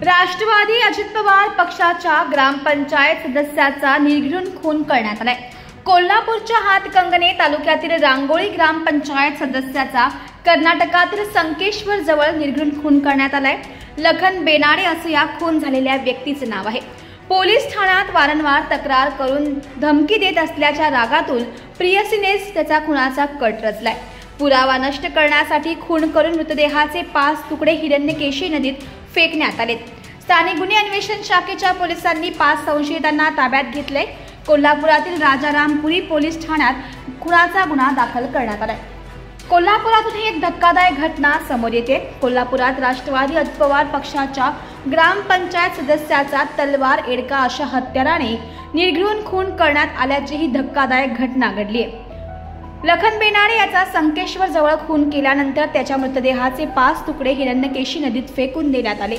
राष्ट्रवादी अजित पवार पक्षाच्या ग्रामपंचायत सदस्याचा निर्घृण खून करण्यात आलाय। कोल्हापूरच्या हातकंगणे तालुक्यातील रांगोळी ग्रामपंचायत सदस्याचा कर्नाटकातील संकेश्वर जवळ निर्घृण खून करण्यात आलाय। लखन बेनाडे असं या खून झालेल्या व्यक्तीचं नाव आहे। पोलीस ठाण्यात वारंवार तक्रार करून धमकी देत असल्याच्या रागातून प्रियसीनेच त्याचा खुनाचा कट रचलाय। पुरावा नष्ट करण्यासाठी खून करून मृतदेहाचे 5 तुकडे हिरण्यकेशी नदीत फेकण्यात आले। स्थानिक गुन्हे अन्वेषण शाखेच्या पोलिसांनी 5 संशयितांना ताब्यात घेतले। कोल्हापुरातील राजारामपुरी पोलीस ठाण्यात खुनाचा गुन्हा दाखल करण्यात आलाय। कोल्हापुरातून एक धक्कादायक घटना समोर येते। कोल्हापुरात राष्ट्रवादी अजित पवार पक्षाच्या ग्रामपंचायत सदस्याचा तलवार एडका अशा हत्याराने निर्घृण खून करण्यात आल्याची ही धक्कादायक घटना घडली आहे। लखन बेनाडे याचा संकेश्वर जवळ खून केल्यानंतर त्याच्या मृतदेहाचे 5 तुकडे हिरण्यकेशी नदीत फेकून देण्यात आले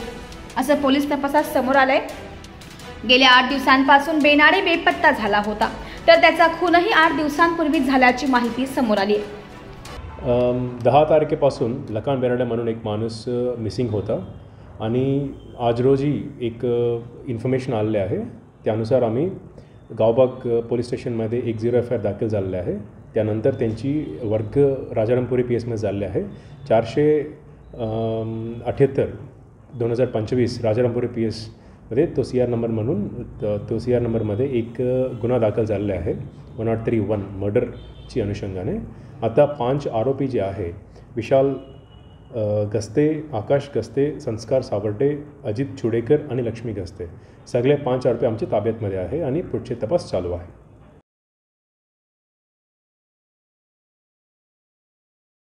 असं पोलीस तपासात समोर आलंय। गेल्या 8 दिवसांपासून बेनाडे बेपत्ता झाला होता, तर त्याचा खूनही 8 दिवसांपूर्वी झाल्याची माहिती समोर आली आहे। 10 तारखेपासून लखन बेनाडे म्हणून एक माणूस मिसिंग होता आणि आज रोजी एक इन्फॉर्मेशन आले आहे। त्यानुसार आम्ही गावबाग पोलीस स्टेशनमध्ये 10 FIR दाखल झालेले आहे। त्यानंतर त्यांची वर्ग राजारामपुरी PS झाले आहे। 478/2025 राजारामपुरी PS मध्ये तो CR नंबर म्हणून तो CR नंबरमध्ये एक गुन्हा दाखल झालेला आहे 1031 मर्डरची अनुषंगाने। आता 5 आरोपी जे आहे विशाल गस्ते, आकाश गस्ते, संस्कार सावर्डे, अजित चुडेकर आणि लक्ष्मी गस्ते, सगळे 5 आरोपी आमच्या ताब्यातमध्ये आहे आणि पुढचे तपास चालू आहे।